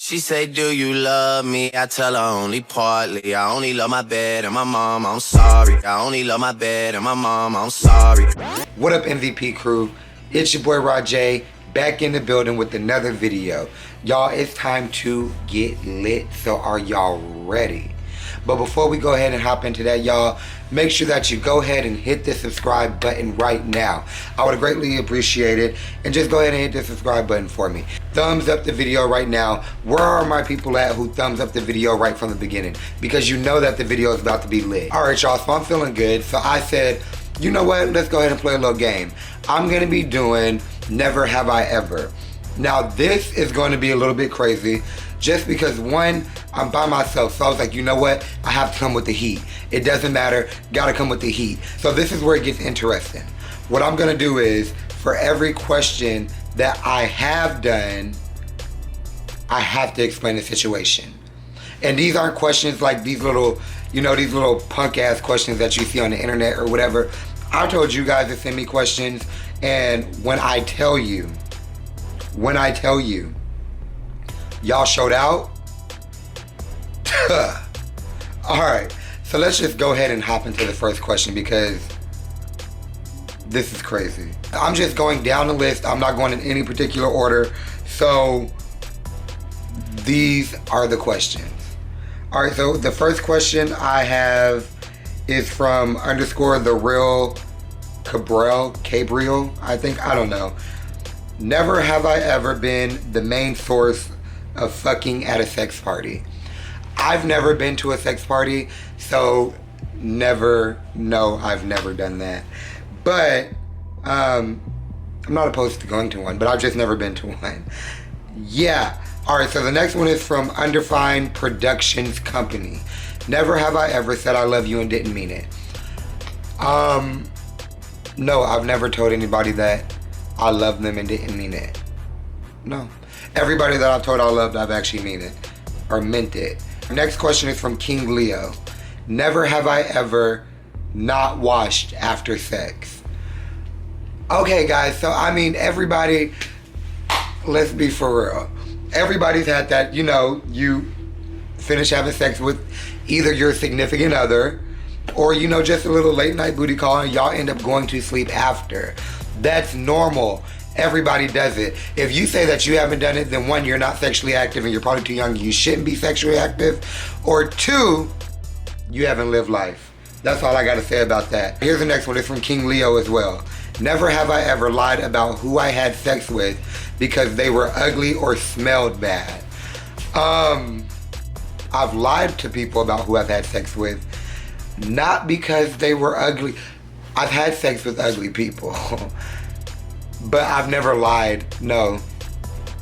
She say, do you love me? I tell her only partly. I only love my bed and my mom, I'm sorry. I only love my bed and my mom, I'm sorry. What up, MVP crew? It's your boy Rajay, back in the building with another video. Y'all, it's time to get lit, so are y'all ready? But before we go ahead and hop into that, y'all, make sure that you go ahead and hit the subscribe button right now. I would greatly appreciate it. And just go ahead and hit the subscribe button for me. Thumbs up the video right now. Where are my people at who thumbs up the video right from the beginning? Because you know that the video is about to be lit. Alright, y'all, so I'm feeling good. So I said, you know what? Let's go ahead and play a little game. I'm going to be doing Never Have I Ever. Now, this is going to be a little bit crazy. Just because, one, I'm by myself, so I was like, you know what? I have to come with the heat. It doesn't matter, gotta come with the heat. So this is where it gets interesting. What I'm gonna do is, for every question that I have done, I have to explain the situation. And these aren't questions like these little, these little punk ass questions that you see on the internet or whatever. I told you guys to send me questions, and when I tell you, y'all showed out. Alright, so let's just go ahead and hop into the first question because this is crazy. I'm just going down the list. I'm not going in any particular order. So these are the questions. Alright, so the first question I have is from _the real Cabriel, I think. I don't know. Never have I ever been the main source of fucking at a sex party. I've never been to a sex party, so I've never done that. But I'm not opposed to going to one, but I've just never been to one. Yeah. Alright, so the next one is from Undefined Productions Company. Never have I ever said I love you and didn't mean it. No, I've never told anybody that I love them and didn't mean it. No. Everybody that I've told I loved, I've actually mean it. Or meant it. Next question is from King Leo. Never have I ever not washed after sex. Okay, guys, so I mean, everybody, let's be for real. Everybody's had that, you finish having sex with either your significant other or, just a little late night booty call and y'all end up going to sleep after. That's normal. Everybody does it. If you say that you haven't done it, then one, you're not sexually active and you're probably too young. You shouldn't be sexually active. Or two, you haven't lived life. That's all I got to say about that. Here's the next one. It's from King Leo as well. Never have I ever lied about who I had sex with because they were ugly or smelled bad. I've lied to people about who I've had sex with, not because they were ugly. I've had sex with ugly people. But I've never lied. No,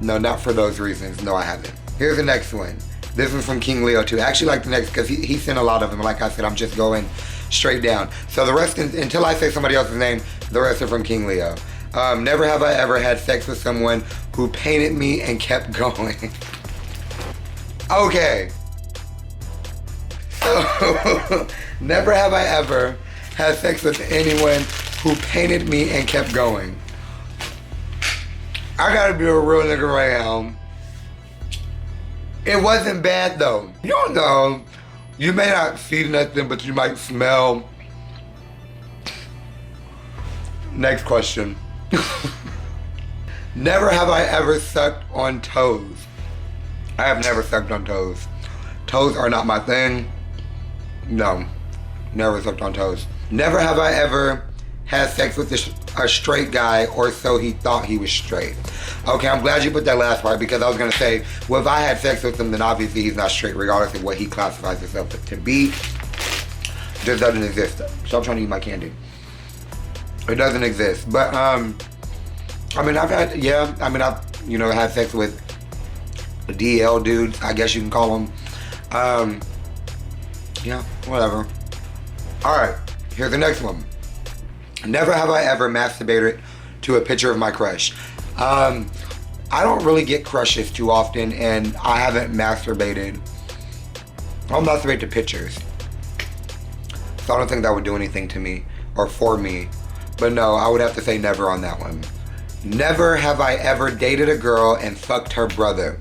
not for those reasons. No, I haven't. Here's the next one. This one's from King Leo too. I actually like the next because he sent a lot of them. Like I said, I'm just going straight down. So the rest, until I say somebody else's name, the rest are from King Leo. Never have I ever had sex with someone who painted me and kept going. Okay. So, never have I ever had sex with anyone who painted me and kept going. I gotta be a real nigga right now. It wasn't bad though. You don't know. You may not see nothing, but you might smell. Next question. Never have I ever sucked on toes. I have never sucked on toes. Toes are not my thing. No, never sucked on toes. Never have I ever had sex with a straight guy, or so he thought he was straight. Okay, I'm glad you put that last part because I was gonna say, well, if I had sex with him, then obviously he's not straight regardless of what he classifies himself to be. Just doesn't exist. Stop trying to eat my candy. It doesn't exist. But, I've had sex with DL dudes, I guess you can call them. Yeah, whatever. Alright, here's the next one. Never have I ever masturbated to a picture of my crush. I don't really get crushes too often, and I haven't masturbated. I'll masturbate to pictures. So I don't think that would do anything to me or for me. But no, I would have to say never on that one. Never have I ever dated a girl and fucked her brother.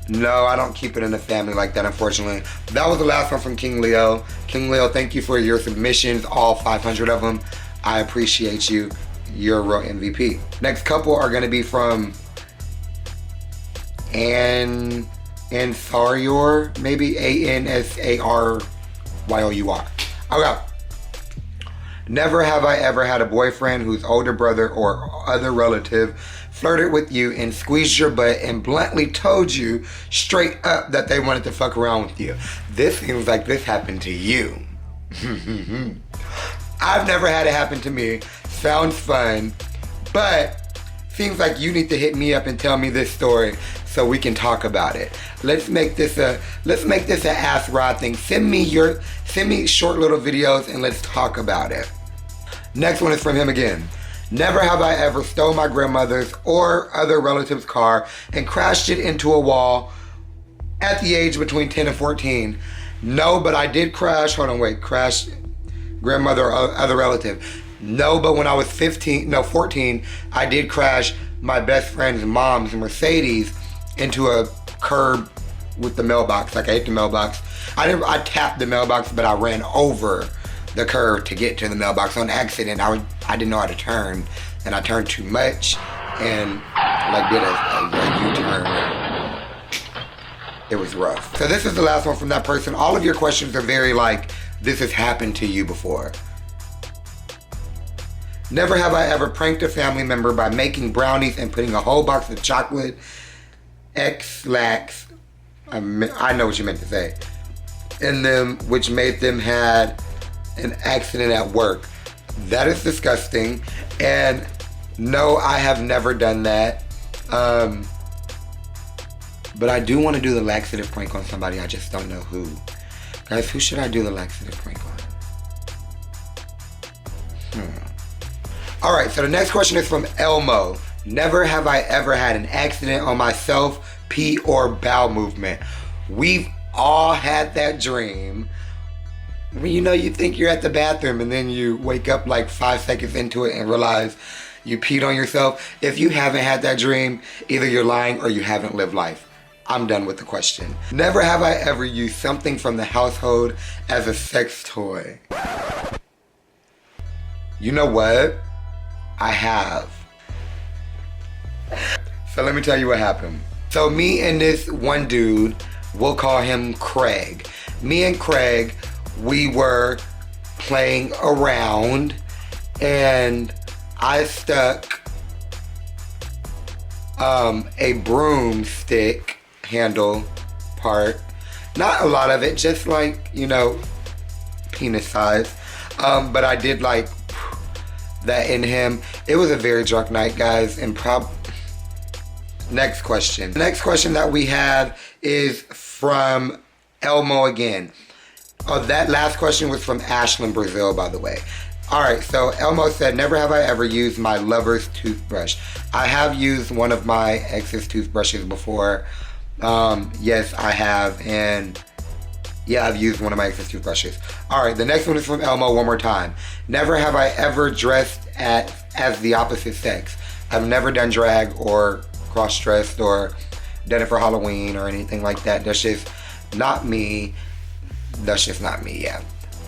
No, I don't keep it in the family like that, unfortunately. That was the last one from King Leo. King Leo, thank you for your submissions, all 500 of them. I appreciate you. You're a real MVP. Next couple are gonna be from Ansaryor, maybe Ansaryour. Okay. Never have I ever had a boyfriend whose older brother or other relative flirted with you and squeezed your butt and bluntly told you straight up that they wanted to fuck around with you. This seems like this happened to you. I've never had it happen to me. Sounds fun, but seems like you need to hit me up and tell me this story so we can talk about it. Let's make this a Ask Rod thing. Send me short little videos and let's talk about it. Next one is from him again. Never have I ever stole my grandmother's or other relative's car and crashed it into a wall at the age between 10 and 14. No, but I did crash grandmother or other relative. No, but when I was 14, I did crash my best friend's mom's Mercedes into a curb with the mailbox. Like I hit the mailbox. I tapped the mailbox, but I ran over the curb to get to the mailbox on accident. I didn't know how to turn, and I turned too much and like did a U-turn. It was rough. So this is the last one from that person. All of your questions are very like, this has happened to you before. Never have I ever pranked a family member by making brownies and putting a whole box of chocolate X-lax, I know what you meant to say, in them, which made them had an accident at work. That is disgusting. And no, I have never done that. But I do want to do the laxative prank on somebody. I just don't know who. Guys, who should I do the laxative prank on? All right, so the next question is from Elmo. Never have I ever had an accident on myself, pee, or bowel movement. We've all had that dream. When you think you're at the bathroom and then you wake up like 5 seconds into it and realize you peed on yourself. If you haven't had that dream, either you're lying or you haven't lived life. I'm done with the question. Never have I ever used something from the household as a sex toy. You know what? I have. So let me tell you what happened. So me and this one dude, we'll call him Craig. Me and Craig, we were playing around and I stuck a broomstick handle part. Not a lot of it, just like, penis size. But I did like that in him. It was a very drunk night, guys, and next question. The next question that we have is from Elmo again. Oh, that last question was from Ashlyn Brazil, by the way. All right, so Elmo said, never have I ever used my lover's toothbrush. I have used one of my ex's toothbrushes before. Yes, I have, and yeah, I've used one of my ex's toothbrushes. All right, the next one is from Elmo one more time. Never have I ever dressed as the opposite sex. I've never done drag or cross-dressed or done it for Halloween or anything like that. That's just not me. Yeah.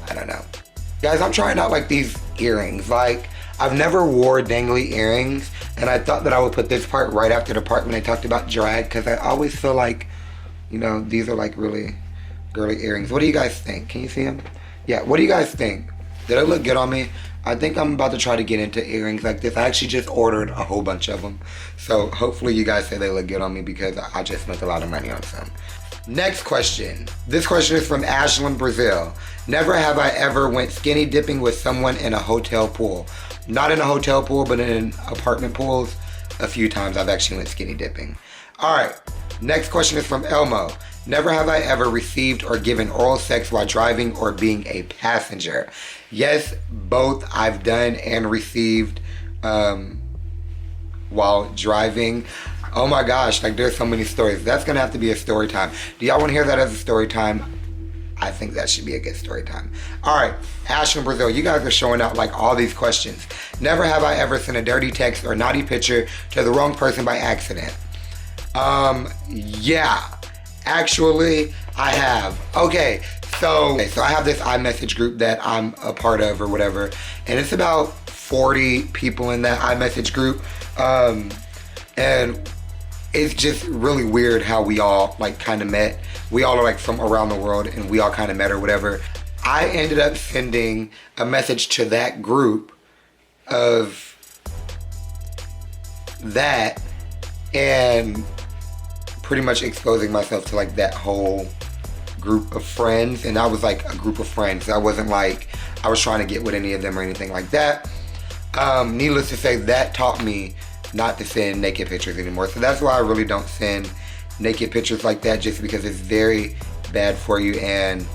I don't know. Guys, I'm trying out like these earrings. Like, I've never wore dangly earrings, and I thought that I would put this part right after the part when I talked about drag, because I always feel like, these are like really girly earrings. What do you guys think? Can you see them? Yeah, what do you guys think? Did it look good on me? I think I'm about to try to get into earrings like this. I actually just ordered a whole bunch of them. So hopefully you guys say they look good on me because I just spent a lot of money on some. Next question. This question is from Ashlyn Brazil. Never have I ever went skinny dipping with someone in a hotel pool. Not in a hotel pool, but in apartment pools. A few times I've actually went skinny dipping. All right, next question is from Elmo. Never have I ever received or given oral sex while driving or being a passenger. Yes, both I've done and received while driving. Oh my gosh, like there's so many stories. That's gonna have to be a story time. Do y'all wanna hear that as a story time? I think that should be a good story time. All right, Ashlyn Brazil, you guys are showing out like all these questions. Never have I ever sent a dirty text or naughty picture to the wrong person by accident. Yeah. Actually, I have. Okay, so I have this iMessage group that I'm a part of or whatever, and it's about 40 people in that iMessage group. And it's just really weird how we all like kind of met. We all are like from around the world and we all kind of met or whatever. I ended up sending a message to that group of that and pretty much exposing myself to like that whole group of friends. And I was like a group of friends. I wasn't like I was trying to get with any of them or anything like that. Needless to say, that taught me not to send naked pictures anymore. So that's why I really don't send naked pictures like that, just because it's very bad for you and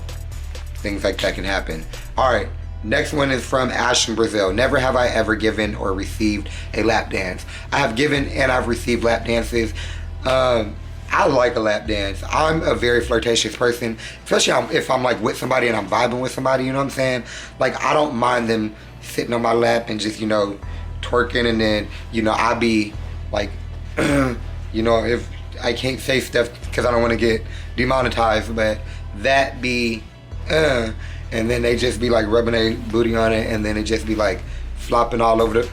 things like that can happen. All right, next one is from Ashton Brazil. Never have I ever given or received a lap dance. I have given and I've received lap dances. I like a lap dance. I'm a very flirtatious person, especially if I'm like with somebody and I'm vibing with somebody, you know what I'm saying? Like, I don't mind them sitting on my lap and just, you know, twerking, and then, you know, I be like, you know, if I can't say stuff because I don't want to get demonetized, but that be, and then they just be like rubbing their booty on it, and then it just be like flopping all over the.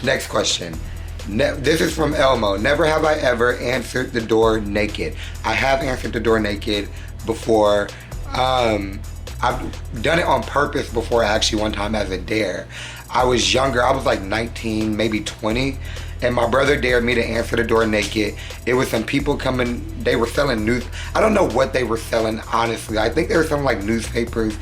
Next question. This is from Elmo. Never have I ever answered the door naked. I have answered the door naked before. I've done it on purpose before, actually, one time as a dare. I was younger, I was like 19, maybe 20, and my brother dared me to answer the door naked. It was some people coming, they were selling news. I don't know what they were selling, honestly. I think they were selling like newspapers.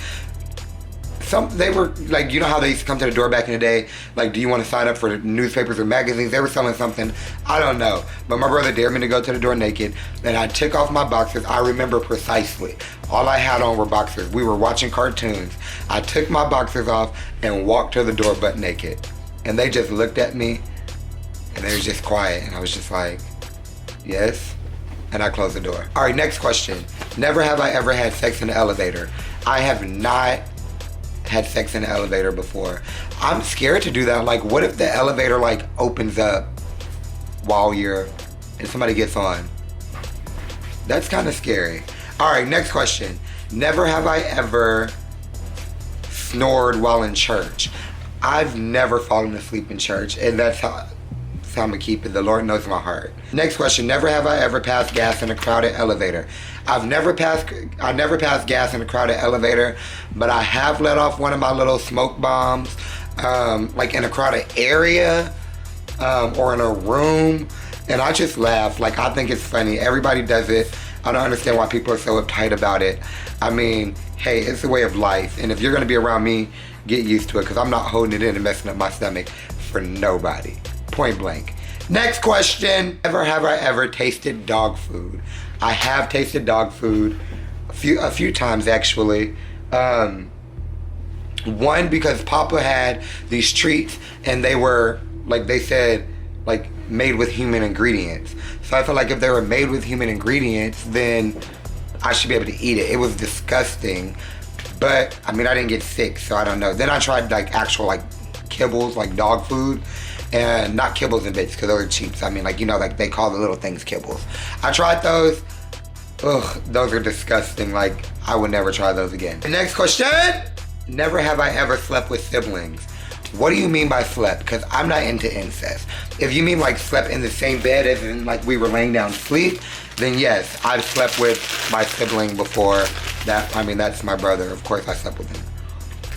They were like, you know how they used to come to the door back in the day? Like, do you want to sign up for newspapers or magazines? They were selling something, I don't know. But my brother dared me to go to the door naked, and I took off my boxers. I remember precisely. All I had on were boxers. We were watching cartoons. I took my boxers off and walked to the door butt naked. And they just looked at me, and they were just quiet. And I was just like, yes. And I closed the door. All right, next question. Never have I ever had sex in the elevator. I have not had sex in the elevator before. I'm scared to do that. Like, what if the elevator like opens up while you're and somebody gets on? That's kind of scary. All right, next question. Never have I ever snored while in church. I've never fallen asleep in church, and that's how I'm gonna keep it. The Lord knows my heart. Next question. Never have I ever passed gas in a crowded elevator. I never passed gas in a crowded elevator, but I have let off one of my little smoke bombs, like in a crowded area, or in a room, and I just laugh. Like, I think it's funny. Everybody does it. I don't understand why people are so uptight about it. I mean, hey, it's a way of life, and if you're gonna be around me, get used to it, because I'm not holding it in and messing up my stomach for nobody. Point blank. Next question. Never have I ever tasted dog food. I have tasted dog food a few times, actually. One, because Papa had these treats and they were, like they said, like made with human ingredients. So I felt like if they were made with human ingredients, then I should be able to eat it. It was disgusting, but I mean, I didn't get sick, so I don't know. Then I tried like actual like kibbles, like dog food. And not kibbles and bits, because those are cheap. I mean, like, you know, like they call the little things kibbles. I tried those. Ugh, those are disgusting. Like, I would never try those again. The next question. Never have I ever slept with siblings. What do you mean by slept? Because I'm not into incest. If you mean like slept in the same bed as in like we were laying down to sleep, then yes, I've slept with my sibling before. That, I mean, that's my brother. Of course I slept with him.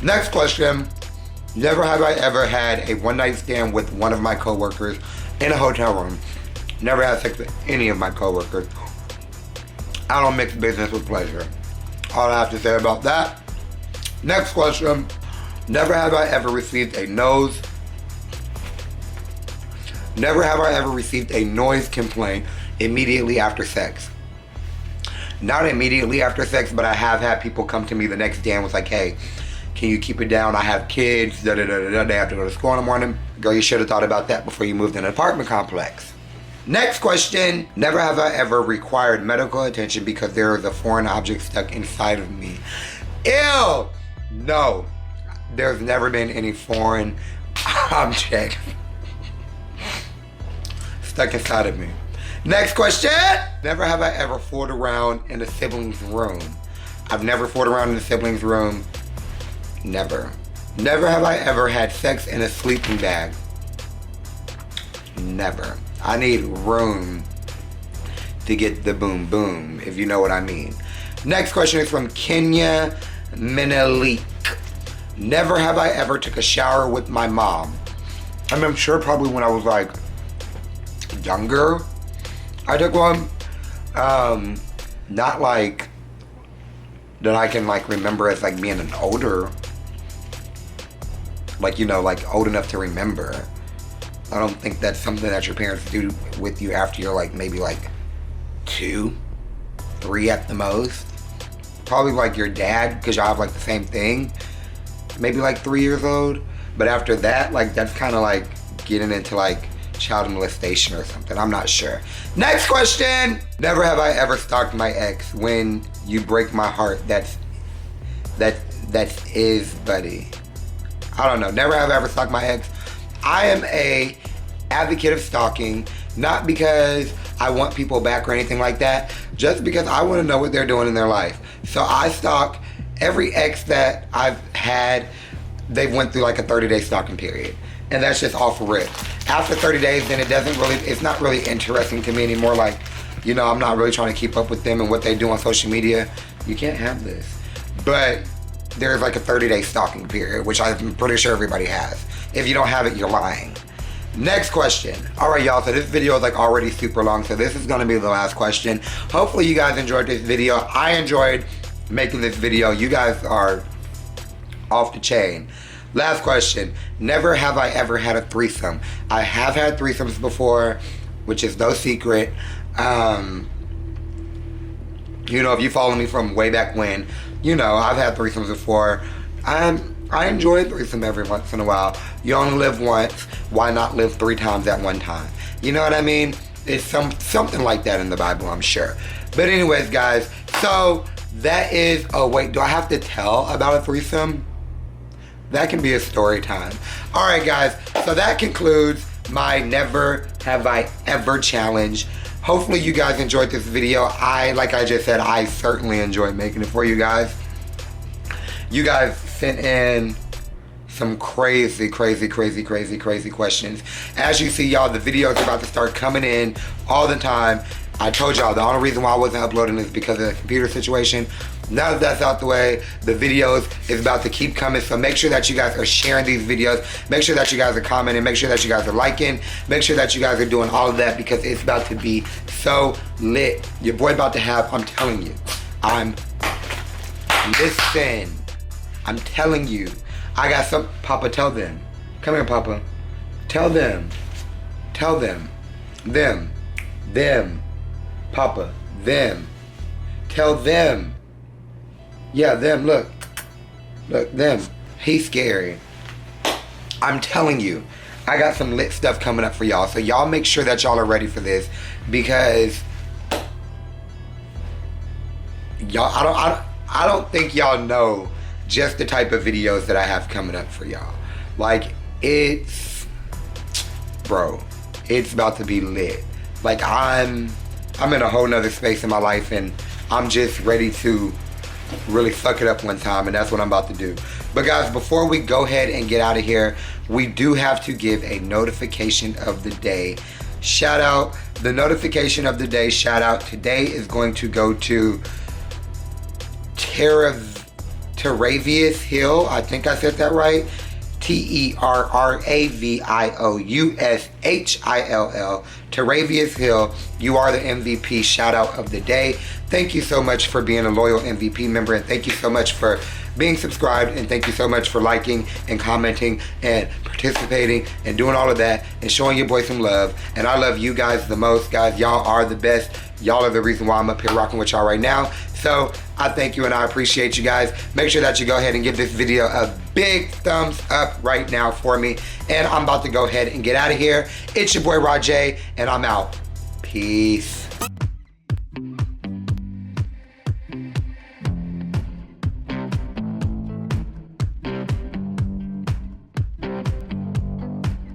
Next question. Never have I ever had a one-night stand with one of my coworkers in a hotel room. Never had sex with any of my coworkers. I don't mix business with pleasure. All I have to say about that. Next question. Never have I ever received a noise complaint immediately after sex. Not immediately after sex, but I have had people come to me the next day and was like, hey, can you keep it down? I have kids, They have to go to school in the morning. Girl, you should have thought about that before you moved in an apartment complex. Next question. Never have I ever required medical attention because there is a foreign object stuck inside of me. Ew! No. There's never been any foreign object stuck inside of me. Next question. Never have I ever fooled around in a sibling's room. I've never fooled around in a sibling's room. Never. Never have I ever had sex in a sleeping bag. Never. I need room to get the boom boom, if you know what I mean. Next question is from Kenya Menelik. Never have I ever took a shower with my mom. I mean, I'm sure probably when I was like younger, I took one. Not like that I can like remember as like being an older, like, you know, like old enough to remember. I don't think that's something that your parents do with you after you're like maybe like 2, 3 at the most. Probably like your dad, because y'all have like the same thing. Maybe like 3 years old. But after that, like that's kind of like getting into like child molestation or something. I'm not sure. Next question. Never have I ever stalked my ex. When you break my heart, that is buddy. I don't know. Never have I ever stalked my ex. I am a advocate of stalking, not because I want people back or anything like that, just because I want to know what they're doing in their life. So I stalk every ex that I've had. They've went through like a 30-day stalking period. And that's just off rip. After 30 days, then it's not really interesting to me anymore. Like, you know, I'm not really trying to keep up with them and what they do on social media. You can't have this. But there's like a 30-day stalking period, which I'm pretty sure everybody has. If you don't have it, you're lying. Next question. All right, y'all, so this video is like already super long, so this is gonna be the last question. Hopefully you guys enjoyed this video. I enjoyed making this video. You guys are off the chain. Last question. Never have I ever had a threesome. I have had threesomes before, which is no secret. You know, if you follow me from way back when, you know, I've had threesomes before. I enjoy a threesome every once in a while. You only live once. Why not live 3 times at one time? You know what I mean? It's something like that in the Bible, I'm sure. But anyways, guys, so that is, oh wait, do I have to tell about a threesome? That can be a story time. All right, guys, so that concludes my Never Have I Ever challenge. Hopefully you guys enjoyed this video. Like I just said, I certainly enjoyed making it for you guys. You guys sent in some crazy questions. As you see, y'all, the videos are about to start coming in all the time. I told y'all the only reason why I wasn't uploading is because of the computer situation. Now that that's out the way, the videos is about to keep coming. So make sure that you guys are sharing these videos. Make sure that you guys are commenting. Make sure that you guys are liking. Make sure that you guys are doing all of that, because it's about to be so lit. Your boy about to have, I'm telling you, listen, I'm telling you, I got some, Papa, tell them. Come here, Papa. Tell them. Tell them. Them. Papa. Them. Tell them. Yeah, them, look. Look, them. He's scary. I'm telling you, I got some lit stuff coming up for y'all. So y'all make sure that y'all are ready for this, because y'all, I don't think y'all know just the type of videos that I have coming up for y'all. Like, bro, it's about to be lit. Like, I'm in a whole nother space in my life, and I'm just ready to really fuck it up one time, and that's what I'm about to do. But guys, before we go ahead and get out of here, we do have to give a notification of the day. Shout out, the notification of the day shout out today is going to go to Terravious Hill. I think I said that right. TerraviouShill. Terravious Hill, you are the MVP shout out of the day. Thank you so much for being a loyal MVP member, and thank you so much for being subscribed, and thank you so much for liking and commenting and participating and doing all of that and showing your boy some love. And I love you guys the most, guys. Y'all are the best. Y'all are the reason why I'm up here rocking with y'all right now. So I thank you and I appreciate you guys. Make sure that you go ahead and give this video a big thumbs up right now for me. And I'm about to go ahead and get out of here. It's your boy Rajay, and I'm out. Peace.